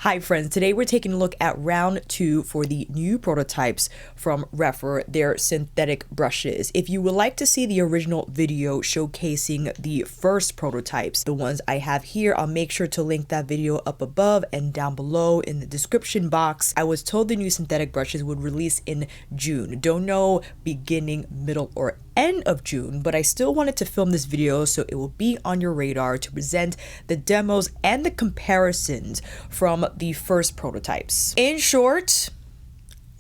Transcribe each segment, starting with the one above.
Hi friends, today we're taking a look at round 2 for the new prototypes from REPHR, their synthetic brushes. If you would like to see the original video showcasing the first prototypes, the ones I have here, I'll make sure to link that video up above and down below in the description box. I was told the new synthetic brushes would release in June. Don't know beginning, middle, or end of June, but I still wanted to film this video so it will be on your radar to present the demos and the comparisons from the first prototypes. In short,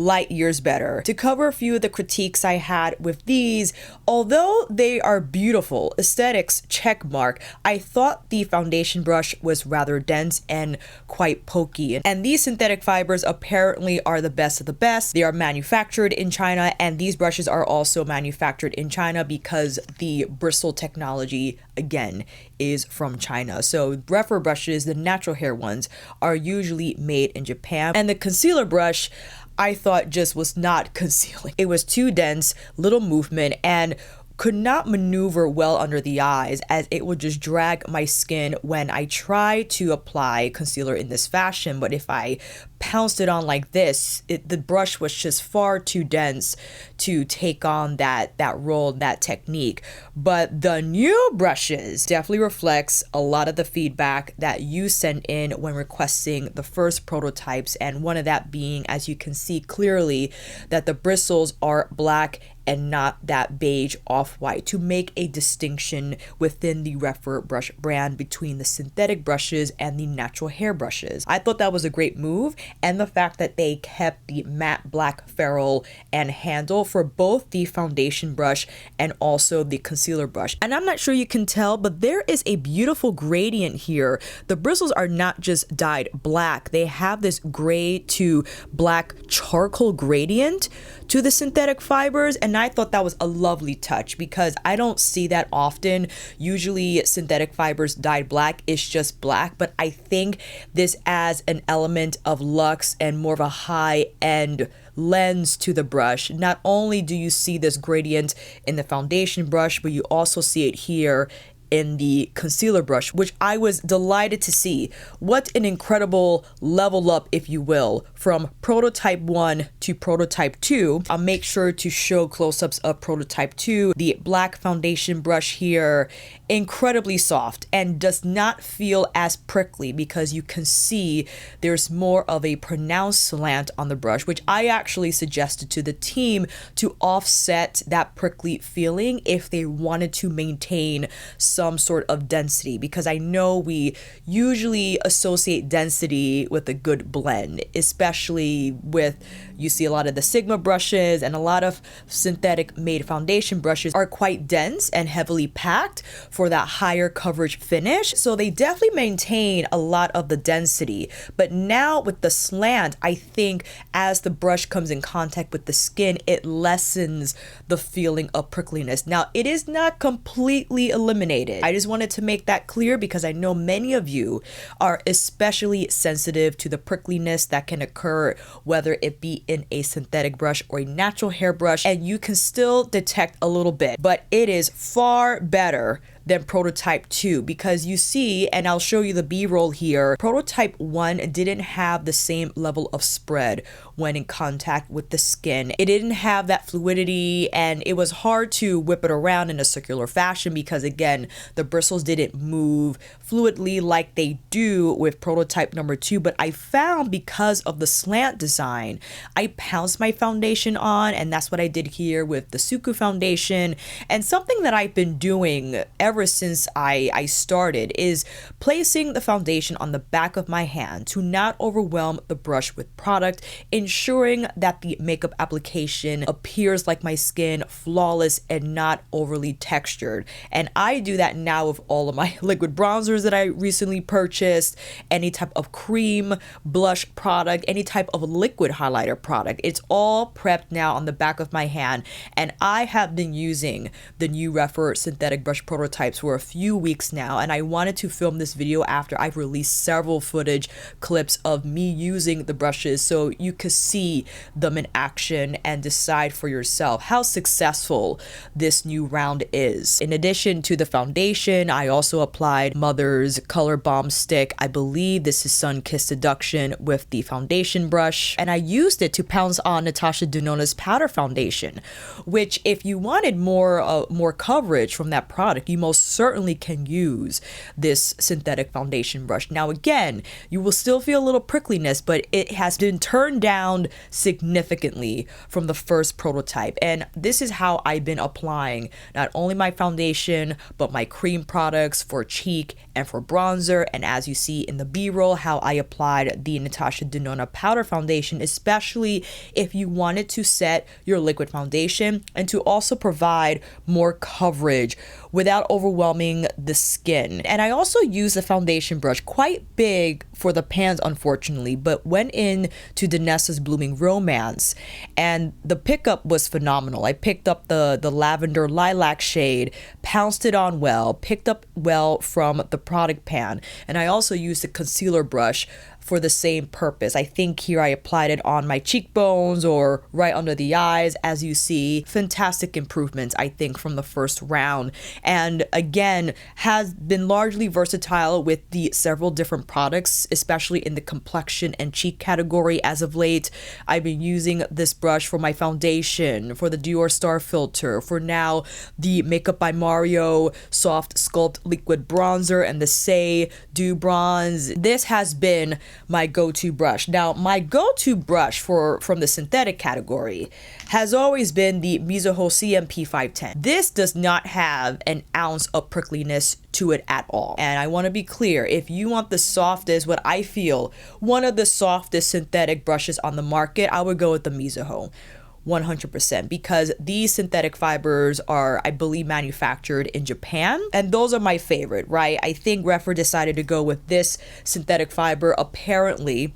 light years better. To cover a few of the critiques I had with these, although they are beautiful, aesthetics check mark, I thought the foundation brush was rather dense and quite pokey. And these synthetic fibers apparently are the best of the best. They are manufactured in China, and these brushes are also manufactured in China because the bristle technology, again, is from China. So REPHR brushes, the natural hair ones, are usually made in Japan. And the concealer brush, I thought just was not concealing. It was too dense, little movement, and could not maneuver well under the eyes, as it would just drag my skin when I try to apply concealer in this fashion. But if I pounced it on like this, the brush was just far too dense to take on that role, that technique. But the new brushes definitely reflects a lot of the feedback that you sent in when requesting the first prototypes, and one of that being, as you can see clearly, that the bristles are black and not that beige off-white, to make a distinction within the REPHR brush brand between the synthetic brushes and the natural hair brushes. I thought that was a great move, and the fact that they kept the matte black ferrule and handle for both the foundation brush and also the concealer brush. And I'm not sure you can tell, but there is a beautiful gradient here. The bristles are not just dyed black, they have this gray to black charcoal gradient to the synthetic fibers, and I thought that was a lovely touch because I don't see that often. Usually synthetic fibers dyed black is just black, but I think this adds an element of luxe and more of a high-end lens to the brush. Not only do you see this gradient in the foundation brush, but you also see it here in the concealer brush, which I was delighted to see. What an incredible level up, if you will, from prototype 1 to prototype 2. I'll make sure to show close-ups of prototype 2. The black foundation brush here, incredibly soft and does not feel as prickly because you can see there's more of a pronounced slant on the brush, which I actually suggested to the team to offset that prickly feeling if they wanted to maintain some sort of density, because I know we usually associate density with a good blend, especially with, you see a lot of the Sigma brushes and a lot of synthetic made foundation brushes are quite dense and heavily packed for that higher coverage finish. So they definitely maintain a lot of the density. But now with the slant, I think as the brush comes in contact with the skin, it lessens the feeling of prickliness. Now, it is not completely eliminated. I just wanted to make that clear because I know many of you are especially sensitive to the prickliness that can occur, whether it be in a synthetic brush or a natural hair brush, and you can still detect a little bit, but it is far better than prototype 2, because you see, and I'll show you the B-roll here, prototype 1 didn't have the same level of spread when in contact with the skin. It didn't have that fluidity, and it was hard to whip it around in a circular fashion because, again, the bristles didn't move fluidly like they do with prototype number 2. But I found, because of the slant design, I pounced my foundation on, and that's what I did here with the Suqqu Foundation. And something that I've been doing ever since I started is placing the foundation on the back of my hand to not overwhelm the brush with product, ensuring that the makeup application appears like my skin, flawless and not overly textured. And I do that now with all of my liquid bronzers that I recently purchased, any type of cream, blush product, any type of liquid highlighter product. It's all prepped now on the back of my hand, and I have been using the new REPHR synthetic brush prototype prototypes for a few weeks now, and I wanted to film this video after I've released several footage clips of me using the brushes so you could see them in action and decide for yourself how successful this new round is. In addition to the foundation, I also applied Mother's Color Bomb Stick. I believe this is Sun-Kissed Seduction with the foundation brush, and I used it to pounce on Natasha Denona's powder foundation, which if you wanted more coverage from that product, you most certainly can use this synthetic foundation brush. Now again, you will still feel a little prickliness, but it has been turned down significantly from the first prototype, and this is how I've been applying not only my foundation but my cream products for cheek and for bronzer. And as you see in the b-roll, how I applied the Natasha Denona powder foundation, especially if you wanted to set your liquid foundation and to also provide more coverage without overwhelming the skin. And I also used the foundation brush, quite big for the pans unfortunately, but went in to Danessa's Blooming Romance, and the pickup was phenomenal. I picked up the lavender lilac shade, pounced it on well, picked up well from the product pan, and I also used the concealer brush for the same purpose. I think here I applied it on my cheekbones or right under the eyes. As you see, fantastic improvements I think from the first round, and again has been largely versatile with the several different products, especially in the complexion and cheek category. As of late, I've been using this brush for my foundation, for the Dior Star Filter, for now the Makeup by Mario Soft Sculpt Liquid Bronzer, and the Say Dew Bronze. This has been my go-to brush. Now, my go-to brush from the synthetic category has always been the Mizuho CMP 510. This does not have an ounce of prickliness to it at all. And I want to be clear, if you want the softest, what I feel, one of the softest synthetic brushes on the market, I would go with the Mizuho. 100%, because these synthetic fibers are, I believe, manufactured in Japan, and those are my favorite, right? I think REPHR decided to go with this synthetic fiber apparently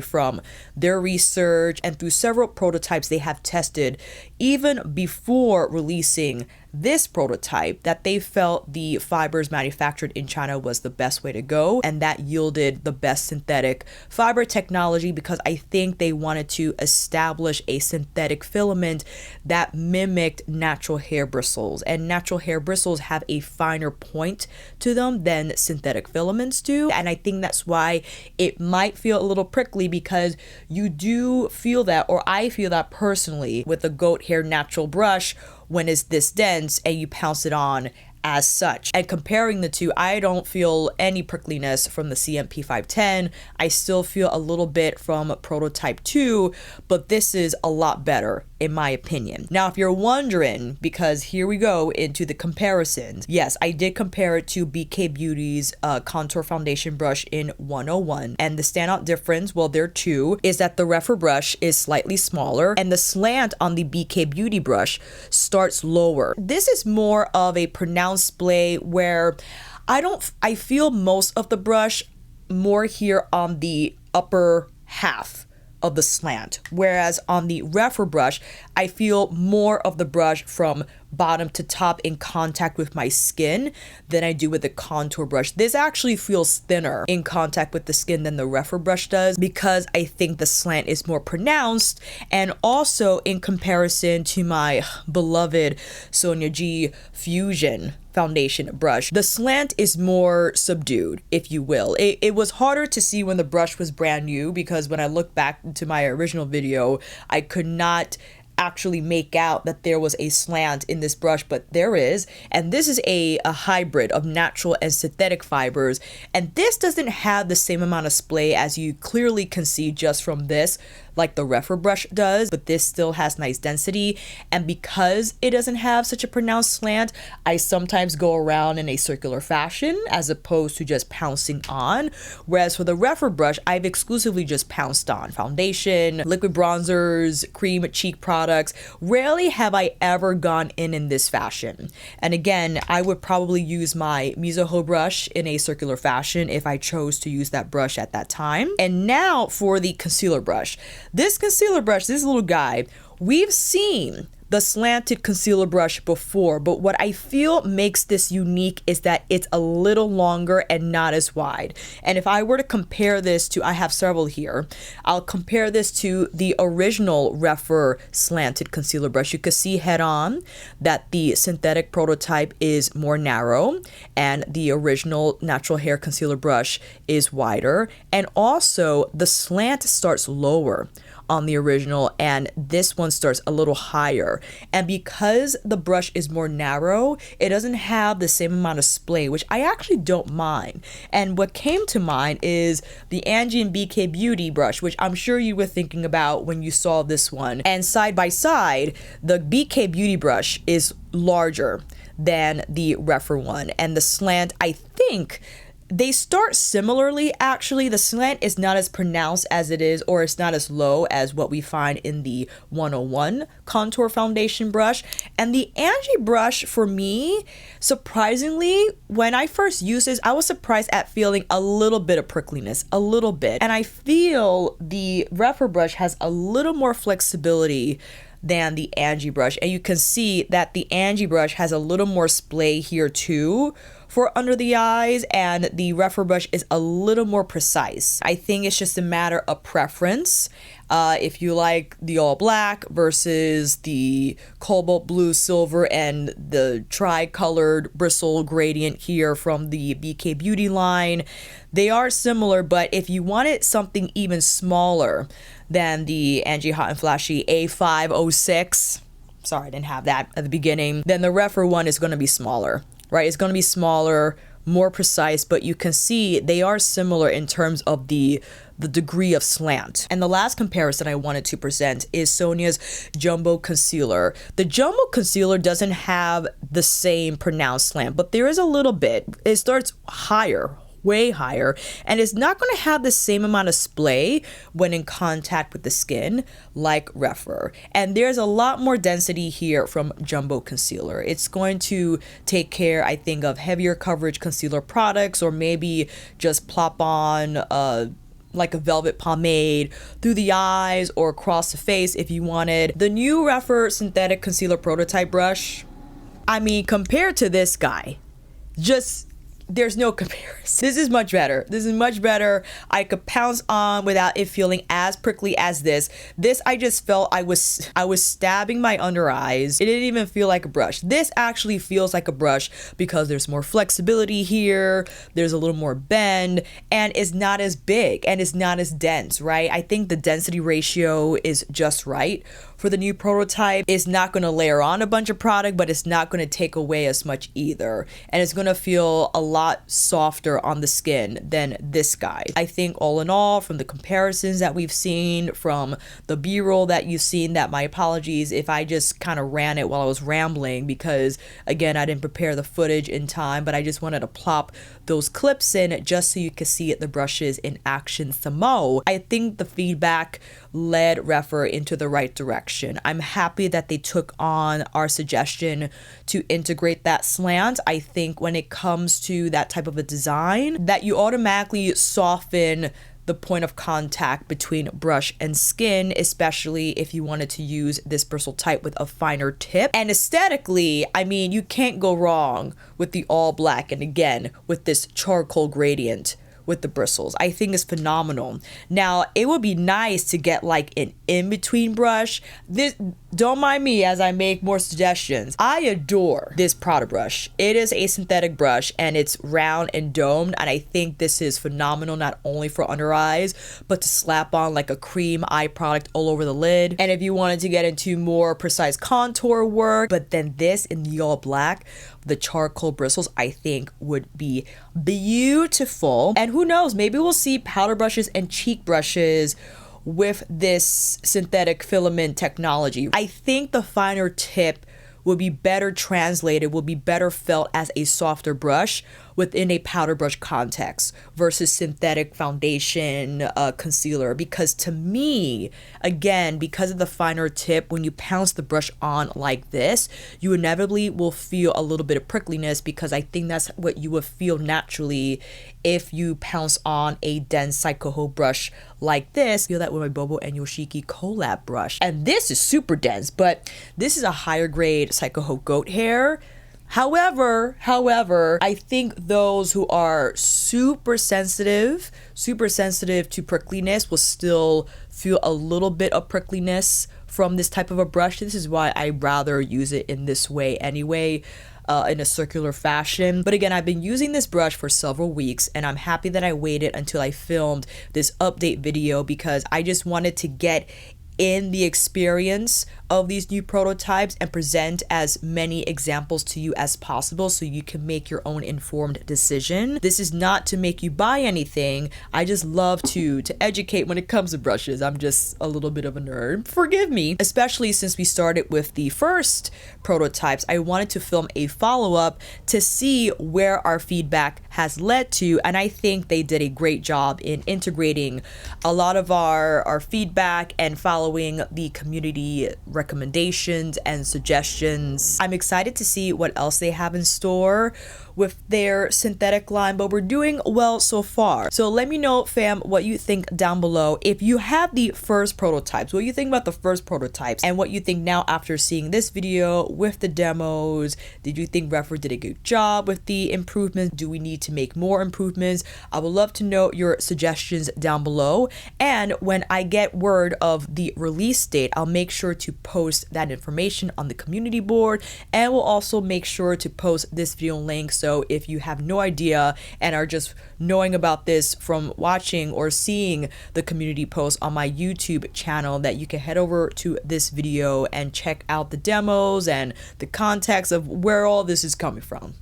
from their research and through several prototypes they have tested even before releasing this prototype, that they felt the fibers manufactured in China was the best way to go, and that yielded the best synthetic fiber technology, because I think they wanted to establish a synthetic filament that mimicked natural hair bristles, and natural hair bristles have a finer point to them than synthetic filaments do. And I think that's why it might feel a little prickly, because you do feel that, or I feel that personally, with the goat hair natural brush when it's this dense and you pounce it on as such. And comparing the two, I don't feel any prickliness from the CMP 510. I still feel a little bit from prototype 2, but this is a lot better in my opinion. Now, if you're wondering, because here we go into the comparisons, yes, I did compare it to BK Beauty's contour foundation brush in 101, and the standout difference, well, there are two, is that the REPHR brush is slightly smaller and the slant on the BK Beauty brush starts lower. This is more of a pronounced splay where I feel most of the brush more here on the upper half of the slant, whereas on the REPHR brush I feel more of the brush from bottom to top in contact with my skin than I do with the contour brush. This actually feels thinner in contact with the skin than the REPHR brush does, because I think the slant is more pronounced, and also in comparison to my beloved Sonia G Fusion foundation brush, the slant is more subdued, if you will. It was harder to see when the brush was brand new, because when I look back to my original video, I could not actually make out that there was a slant in this brush, but there is. And this is a hybrid of natural and synthetic fibers, and this doesn't have the same amount of splay as you clearly can see just from this, like the REPHR brush does, but this still has nice density. And because it doesn't have such a pronounced slant, I sometimes go around in a circular fashion as opposed to just pouncing on, whereas for the REPHR brush, I've exclusively just pounced on foundation, liquid bronzers, cream cheek products. Rarely have I ever gone in this fashion. And again, I would probably use my Mizuho brush in a circular fashion if I chose to use that brush at that time. And now for the concealer brush. This concealer brush, this little guy, we've seen the slanted concealer brush before, but what I feel makes this unique is that it's a little longer and not as wide. And if I were to compare this to, I have several here, I'll compare this to the original REPHR slanted concealer brush. You can see head on that the synthetic prototype is more narrow and the original natural hair concealer brush is wider. And also the slant starts lower on the original and this one starts a little higher. And because the brush is more narrow, it doesn't have the same amount of splay, which I actually don't mind. And what came to mind is the Angie and BK Beauty brush, which I'm sure you were thinking about when you saw this one. And side by side, the BK Beauty brush is larger than the REPHR one. And the slant, I think, they start similarly. Actually, the slant is not as pronounced as it is, or it's not as low as what we find in the 101 contour foundation brush. And the Angie brush, for me, surprisingly, when I first used this, I was surprised at feeling a little bit of prickliness, a little bit. And I feel the REPHR brush has a little more flexibility than the Angie brush. And you can see that the Angie brush has a little more splay here too for under the eyes, and the REPHR brush is a little more precise. I think it's just a matter of preference. If you like the all black versus the cobalt blue, silver, and the tri-colored bristle gradient here from the BK Beauty line, they are similar, but if you wanted something even smaller than the Angie Hot and Flashy A506, sorry, I didn't have that at the beginning, then the REPHR one is going to be smaller, right? It's going to be smaller, more precise, but you can see they are similar in terms of the degree of slant. And the last comparison I wanted to present is Sonia's Jumbo Concealer. The Jumbo Concealer doesn't have the same pronounced slant, but there is a little bit. It starts higher, way higher, and it's not going to have the same amount of splay when in contact with the skin like REPHR. And there's a lot more density here from Jumbo Concealer. It's going to take care, I think, of heavier coverage concealer products, or maybe just plop on like a velvet pomade through the eyes or across the face if you wanted. The new REPHR synthetic concealer prototype brush, I mean, compared to this guy, just there's no comparison. This is much better. This is much better. I could pounce on without it feeling as prickly as this. This, I just felt I was stabbing my under eyes. It didn't even feel like a brush. This actually feels like a brush because there's more flexibility here. There's a little more bend, and it's not as big and it's not as dense, right? I think the density ratio is just right for the new prototype. It's not going to layer on a bunch of product, but it's not going to take away as much either. And it's going to feel a lot softer on the skin than this guy. I think all in all, from the comparisons that we've seen, from the B-roll that you've seen, that my apologies if I just kind of ran it while I was rambling, because again, I didn't prepare the footage in time, but I just wanted to plop those clips in just so you could see the brushes in action some more. I think the feedback led REPHR into the right direction. I'm happy that they took on our suggestion to integrate that slant. I think when it comes to that type of a design, that you automatically soften the point of contact between brush and skin, especially if you wanted to use this bristle type with a finer tip. And aesthetically, I mean, you can't go wrong with the all black, and again, with this charcoal gradient with the bristles. I think it's phenomenal. Now, it would be nice to get like an in-between brush. This, don't mind me as I make more suggestions. I adore this Prada brush. It is a synthetic brush and it's round and domed, and I think this is phenomenal not only for under eyes, but to slap on like a cream eye product all over the lid. And if you wanted to get into more precise contour work, but then this in the all black, the charcoal bristles, I think would be beautiful. And who knows, maybe we'll see powder brushes and cheek brushes with this synthetic filament technology. I think the finer tip will be better translated, will be better felt as a softer brush within a powder brush context versus synthetic foundation concealer, because to me, again, because of the finer tip, when you pounce the brush on like this, you inevitably will feel a little bit of prickliness, because I think that's what you would feel naturally if you pounce on a dense Tuckahoe brush like this. Feel that with my Bobo and Yoshiki collab brush, and this is super dense, but this is a higher grade Tuckahoe goat hair. However, I think those who are super sensitive to prickliness will still feel a little bit of prickliness from this type of a brush. This is why I rather use it in this way anyway, in a circular fashion. But again, I've been using this brush for several weeks, and I'm happy that I waited until I filmed this update video, because I just wanted to get in the experience of these new prototypes and present as many examples to you as possible so you can make your own informed decision. This is not to make you buy anything. I just love to educate when it comes to brushes. I'm just a little bit of a nerd. Forgive me. Especially since we started with the first prototypes, I wanted to film a follow-up to see where our feedback has led to, and I think they did a great job in integrating a lot of our feedback and following the community recommendations and suggestions. I'm excited to see what else they have in store with their synthetic line, but we're doing well so far. So let me know, fam, what you think down below. If you have the first prototypes, what you think about the first prototypes, and what you think now after seeing this video with the demos. Did you think REPHR did a good job with the improvements? Do we need to make more improvements? I would love to know your suggestions down below, and when I get word of the release date, I'll make sure to post that information on the community board, and we'll also make sure to post this video link. So if you have no idea and are just knowing about this from watching or seeing the community post on my YouTube channel, that you can head over to this video and check out the demos and the context of where all this is coming from.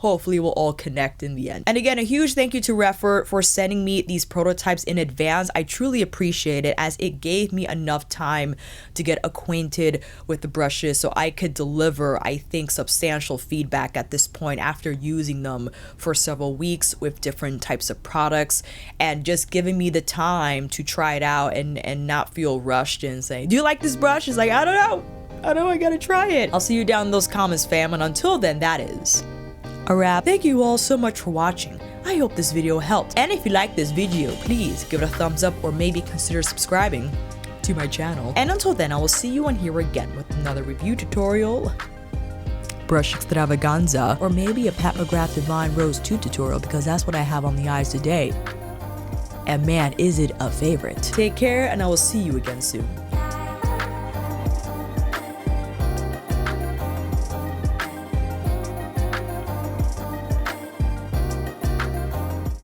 Hopefully we'll all connect in the end. And again, a huge thank you to REPHR for sending me these prototypes in advance. I truly appreciate it, as it gave me enough time to get acquainted with the brushes so I could deliver, I think, substantial feedback at this point after using them for several weeks with different types of products, and just giving me the time to try it out and not feel rushed and saying, do you like this brush? It's like, I don't know, I gotta try it. I'll see you down in those comments, fam, and until then, that is a wrap. Thank you all so much for watching. I hope this video helped, and if you like this video, please give it a thumbs up or maybe consider subscribing to my channel. And until then, I will see you on here again with another review tutorial, brush extravaganza, or maybe a Pat McGrath Divine Rose 2 tutorial, because that's what I have on the eyes today. And man, is it a favorite. Take care, and I will see you again soon.